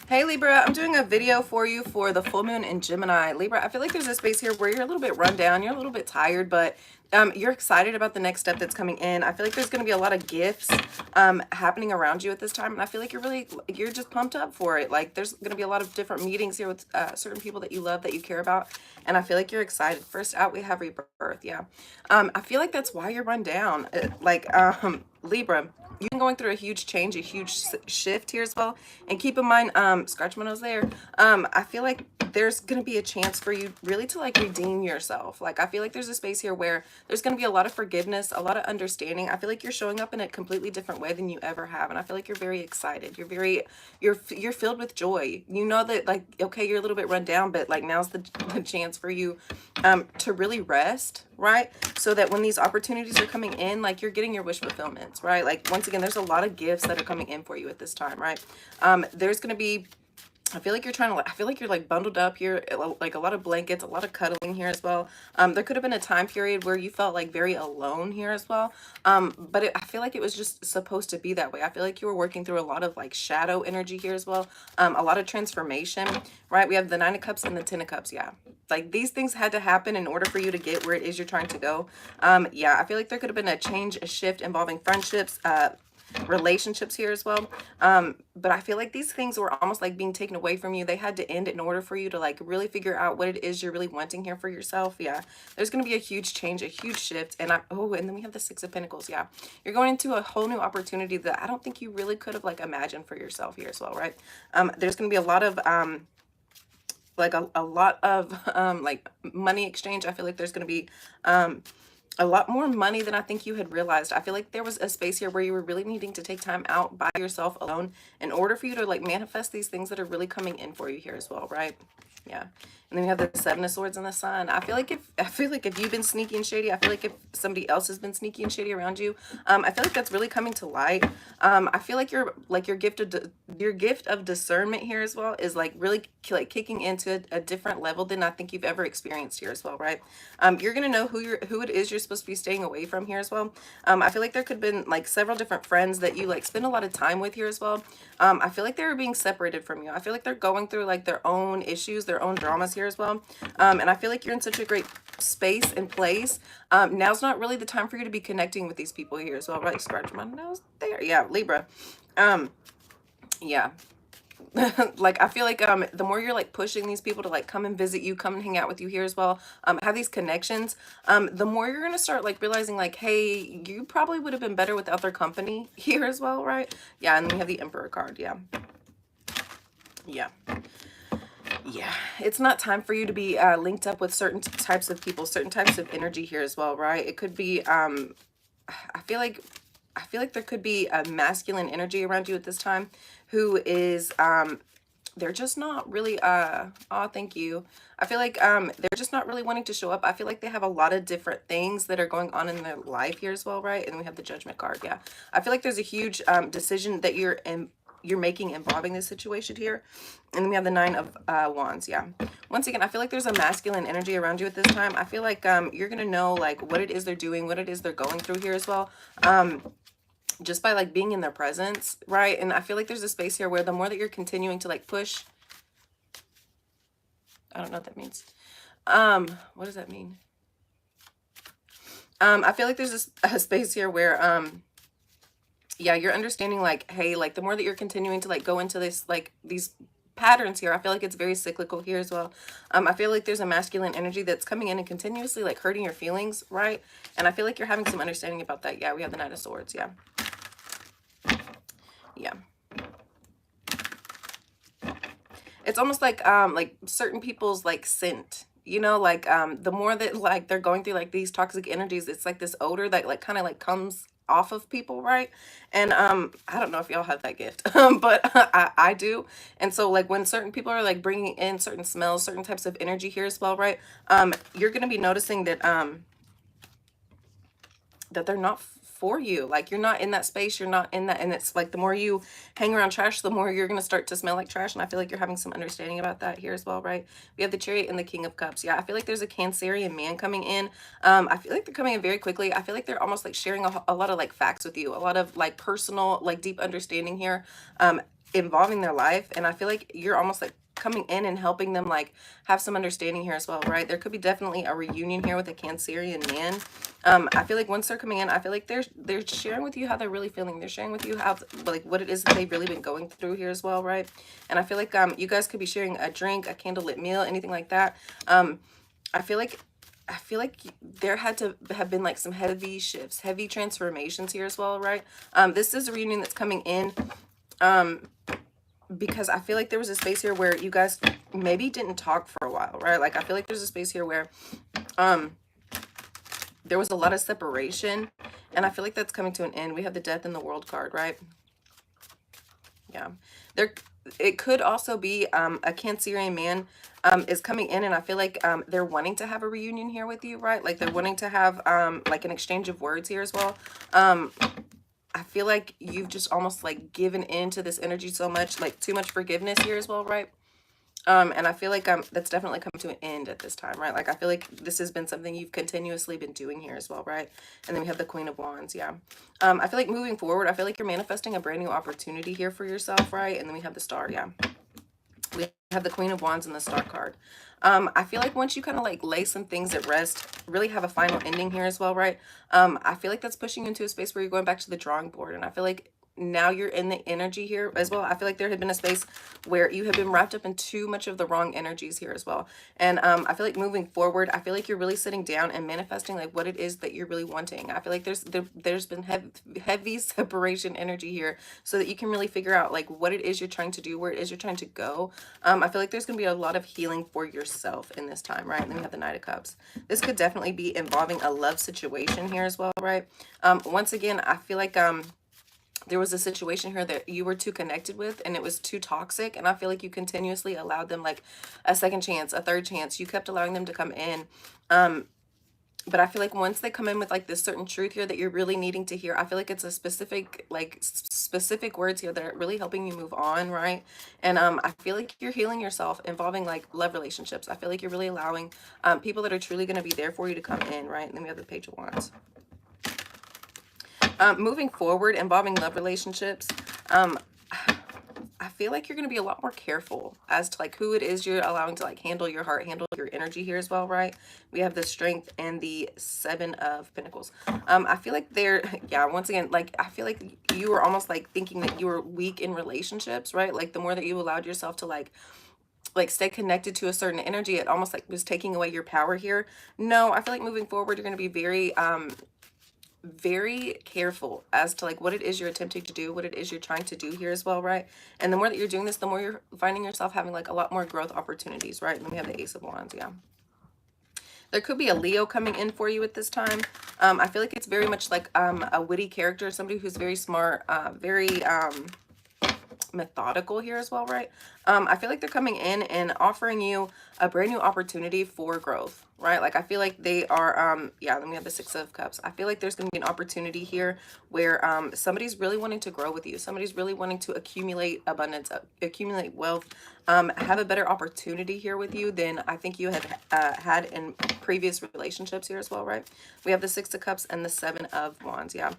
Hey Libra, I'm doing a video for you for the full moon in Gemini. Libra, I feel like there's a space here where you're a little bit run down, you're a little bit tired, but you're excited about the next step that's coming in. I feel like there's going to be a lot of gifts happening around you at this time, and I feel like you're just pumped up for it. Like there's going to be a lot of different meetings here with certain people that you love, that you care about, and I feel like you're excited. First out, we have rebirth. Yeah, I feel like that's why you're run down. Libra, you've been going through a huge change, a huge shift here as well. And keep in mind, scratch my nose there. I feel like there's going to be a chance for you really to like redeem yourself. Like, I feel like there's a space here where there's going to be a lot of forgiveness, a lot of understanding. I feel like you're showing up in a completely different way than you ever have. And I feel like you're very excited. You're filled with joy. You know that, like, okay, you're a little bit run down, but like now's the chance for you to really rest, right? So that when these opportunities are coming in, like you're getting your wish fulfillments, right? Like, once again, there's a lot of gifts that are coming in for you at this time, right? There's going to be, I feel like I feel like you're like bundled up here, like a lot of blankets, a lot of cuddling here as well. There could have been a time period where you felt like very alone here as well. I feel like it was just supposed to be that way. I feel like you were working through a lot of like shadow energy here as well. A lot of transformation, right? We have the Nine of Cups and the Ten of Cups. Yeah. Like these things had to happen in order for you to get where it is you're trying to go. Yeah, I feel like there could have been a change, a shift involving friendships, relationships here as well. But I feel like these things were almost like being taken away from you. They had to end in order for you to like really figure out what it is you're really wanting here for yourself. Yeah, there's going to be a huge change, a huge shift. And and then we have the Six of Pentacles. Yeah, you're going into a whole new opportunity that I don't think you really could have like imagined for yourself here as well, right? There's going to be a lot of like a lot of like money exchange. I feel like there's going to be a lot more money than I think you had realized. I feel like there was a space here where you were really needing to take time out by yourself alone in order for you to like manifest these things that are really coming in for you here as well, right? Yeah. And then we have the Seven of Swords and the Sun. I feel like if you've been sneaky and shady, I feel like if somebody else has been sneaky and shady around you, I feel like that's really coming to light. I feel like your gift of discernment here as well is like really like kicking into a different level than I think you've ever experienced here as well, right? You're gonna know who it is you're supposed to be staying away from here as well. I feel like there could have been like several different friends that you like spend a lot of time with here as well. I feel like they're being separated from you. I feel like they're going through like their own issues, their own dramas here as well. And I feel like you're in such a great space and place. Now's not really the time for you to be connecting with these people here as well, right? Scratch my nose there. Yeah, Libra. Yeah. Like I feel like the more you're like pushing these people to like come and visit you, come and hang out with you here as well, have these connections, the more you're gonna start like realizing like, hey, you probably would have been better without their company here as well, right? Yeah. And then we have the Emperor card. Yeah. Yeah. Yeah, it's not time for you to be linked up with certain types of people, certain types of energy here as well, right? It could be I feel like there could be a masculine energy around you at this time who is they're just not really oh, thank you. I feel like they're just not really wanting to show up. I feel like they have a lot of different things that are going on in their life here as well, right? And we have the Judgment card. Yeah, I feel like there's a huge decision that you're making involving this situation here. And then we have the Nine of Wands. Yeah, once again, I feel like there's a masculine energy around you at this time. I feel like you're gonna know like what it is they're doing, what it is they're going through here as well, just by like being in their presence, right? And I feel like there's a space here where the more that you're continuing to like push, I don't know what that means. What does that mean? I feel like there's a space here where yeah, you're understanding like, hey, like the more that you're continuing to like go into this, like these patterns here, I feel like it's very cyclical here as well. I feel like there's a masculine energy that's coming in and continuously like hurting your feelings, right? And I feel like you're having some understanding about that. Yeah, we have the Knight of Swords. Yeah. Yeah. It's almost like certain people's like scent, you know, like the more that like they're going through like these toxic energies, it's like this odor that like kind of like comes off of people, right? And I don't know if y'all have that gift, but I do. And so like when certain people are like bringing in certain smells, certain types of energy here as well, right? You're going to be noticing that that they're not for you. Like you're not in that space, you're not in that. And it's like the more you hang around trash, the more you're going to start to smell like trash. And I feel like you're having some understanding about that here as well, right? We have the Chariot and the King of Cups. Yeah, I feel like there's a Cancerian man coming in. I feel like they're coming in very quickly. I feel like they're almost like sharing a lot of like facts with you, a lot of like personal like deep understanding here. involving their life, and I feel like you're almost like coming in and helping them like have some understanding here as well, right? There could be definitely a reunion here with a Cancerian man. I feel like once they're coming in, I feel like they're sharing with you how they're really feeling. They're sharing with you how like what it is that they've really been going through here as well, right? And I feel like you guys could be sharing a drink, a candlelit meal, anything like that. I feel like there had to have been like some heavy shifts, heavy transformations here as well, right? This is a reunion that's coming in. Because I feel like there was a space here where you guys maybe didn't talk for a while, right? Like I feel like there's a space here where there was a lot of separation, and I feel like that's coming to an end. We have the Death in the World card, right? Yeah. There it could also be a Cancerian man is coming in, and I feel like they're wanting to have a reunion here with you, right? Like they're wanting to have like an exchange of words here as well. I feel like you've just almost like given into this energy so much, like too much forgiveness here as well, right? And I feel like that's definitely come to an end at this time, right? Like I feel like this has been something you've continuously been doing here as well, right? And then we have the Queen of Wands, yeah. I feel like moving forward, I feel like you're manifesting a brand new opportunity here for yourself, right? And then we have the Star, yeah. We have the Queen of Wands and the Star card. I feel like once you kind of like lay some things at rest, really have a final ending here as well, right? I feel like that's pushing you into a space where you're going back to the drawing board. And I feel like now you're in the energy here as well. I feel like there had been a space where you have been wrapped up in too much of the wrong energies here as well. And I feel like moving forward, I feel like you're really sitting down and manifesting like what it is that you're really wanting. I feel like there's been heavy separation energy here, so that you can really figure out like what it is you're trying to do, where it is you're trying to go. I feel like there's gonna be a lot of healing for yourself in this time, right? And then we have the Knight of Cups. This could definitely be involving a love situation here as well, right? Once again, I feel like there was a situation here that you were too connected with, and it was too toxic, and I feel like you continuously allowed them like a second chance, a third chance. You kept allowing them to come in. But I feel like once they come in with like this certain truth here that you're really needing to hear, I feel like it's a specific like specific words here that are really helping you move on, right? And I feel like you're healing yourself involving like love relationships. I feel like you're really allowing people that are truly going to be there for you to come in, right? And then we have the Page of Wands. Moving forward, involving love relationships, I feel like you're going to be a lot more careful as to like who it is you're allowing to like handle your heart, handle your energy here as well, right? We have the Strength and the Seven of Pentacles. I feel like they're, yeah, once again, like I feel like you were almost like thinking that you were weak in relationships, right? Like the more that you allowed yourself to like stay connected to a certain energy, it almost like was taking away your power here. No, I feel like moving forward, you're going to be very careful as to like what it is you're attempting to do, what it is you're trying to do here as well, right? And the more that you're doing this, the more you're finding yourself having like a lot more growth opportunities, right? And then we have the Ace of Wands, yeah. There could be a Leo coming in for you at this time. I feel like it's very much like a witty character, somebody who's very smart, very methodical here as well, right? I feel like they're coming in and offering you a brand new opportunity for growth, right? Like I feel like they are yeah, then we have the Six of Cups. I feel like there's going to be an opportunity here where somebody's really wanting to grow with you. Somebody's really wanting to accumulate abundance, accumulate wealth, have a better opportunity here with you than I think you had had in previous relationships here as well, right? We have the Six of Cups and the Seven of Wands, yeah.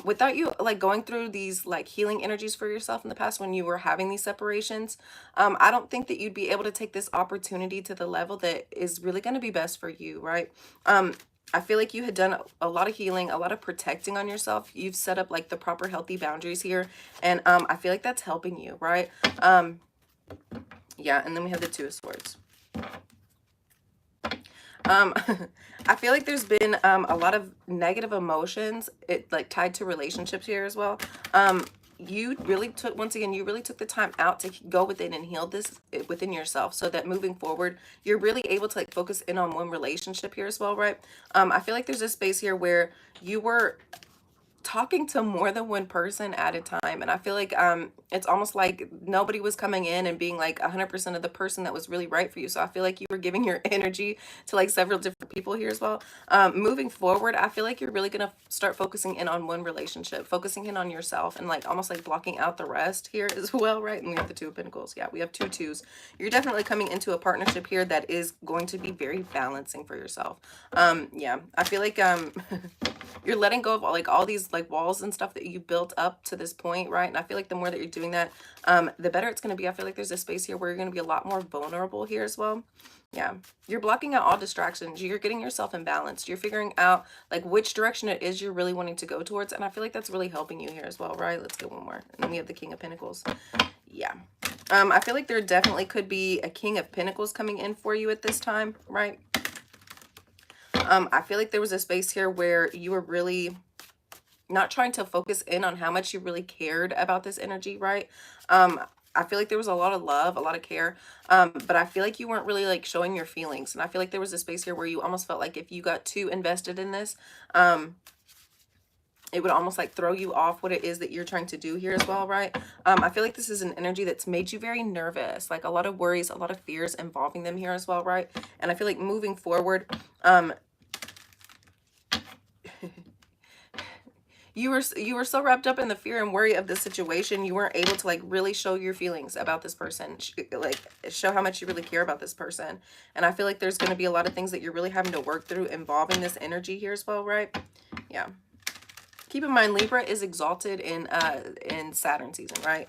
Without you like going through these like healing energies for yourself in the past when you were having these separations, I don't think that you'd be able to take this opportunity to the level that is really going to be best for you, right? I feel like you had done a lot of healing, a lot of protecting on yourself. You've set up like the proper healthy boundaries here, and I feel like that's helping you, right? Yeah, and then we have the Two of Swords. I feel like there's been a lot of negative emotions like tied to relationships here as well. You really took, once again, you really took the time out to go within and heal this within yourself, so that moving forward you're really able to like focus in on one relationship here as well, right? I feel like there's a space here where you were talking to more than one person at a time, and I feel like it's almost like nobody was coming in and being like 100% of the person that was really right for you. So I feel like you were giving your energy to like several different people here as well. Moving forward, I feel like you're really gonna start focusing in on one relationship, focusing in on yourself, and like almost like blocking out the rest here as well, right? And we have the Two of Pentacles. Yeah, we have two twos. You're definitely coming into a partnership here that is going to be very balancing for yourself. Yeah, I feel like you're letting go of like all these like walls and stuff that you built up to this point, right? And I feel like the more that you're doing that, the better it's going to be. I feel like there's a space here where you're going to be a lot more vulnerable here as well. Yeah, you're blocking out all distractions. You're getting yourself in balance. You're figuring out like which direction it is you're really wanting to go towards. And I feel like that's really helping you here as well, right? Let's get one more. And then we have the King of Pentacles. Yeah. I feel like there definitely could be a King of Pentacles coming in for you at this time, right? I feel like there was a space here where you were really not trying to focus in on how much you really cared about this energy, right? I feel like there was a lot of love, a lot of care, but I feel like you weren't really like showing your feelings. And I feel like there was a space here where you almost felt like if you got too invested in this, it would almost like throw you off what it is that you're trying to do here as well, right? I feel like this is an energy that's made you very nervous, like a lot of worries, a lot of fears involving them here as well, right? And I feel like moving forward, you were so wrapped up in the fear and worry of the situation, you weren't able to like really show your feelings about this person, like show how much you really care about this person. And I feel like there's going to be a lot of things that you're really having to work through involving this energy here as well, right? Yeah. Keep in mind, Libra is exalted in Saturn season, right?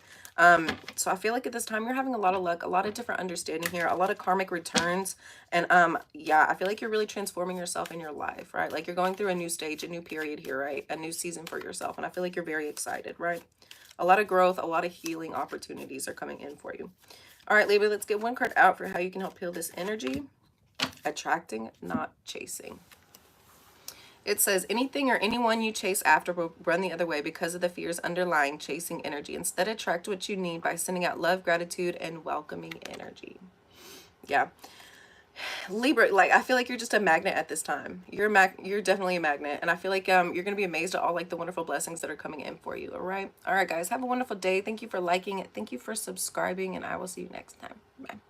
So I feel like at this time you're having a lot of luck, a lot of different understanding here, a lot of karmic returns. And yeah, I feel like you're really transforming yourself in your life, right? Like you're going through a new stage, a new period here, right? A new season for yourself. And I feel like you're very excited, right? A lot of growth, a lot of healing opportunities are coming in for you. All right, Libra, let's get one card out for how you can help heal this energy. Attracting, not chasing. It says, anything or anyone you chase after will run the other way because of the fears underlying chasing energy. Instead, attract what you need by sending out love, gratitude, and welcoming energy. Yeah. Libra, like, I feel like you're just a magnet at this time. You're definitely a magnet. And I feel like you're going to be amazed at all, like, the wonderful blessings that are coming in for you, all right? All right, guys, have a wonderful day. Thank you for liking it. Thank you for subscribing, and I will see you next time. Bye.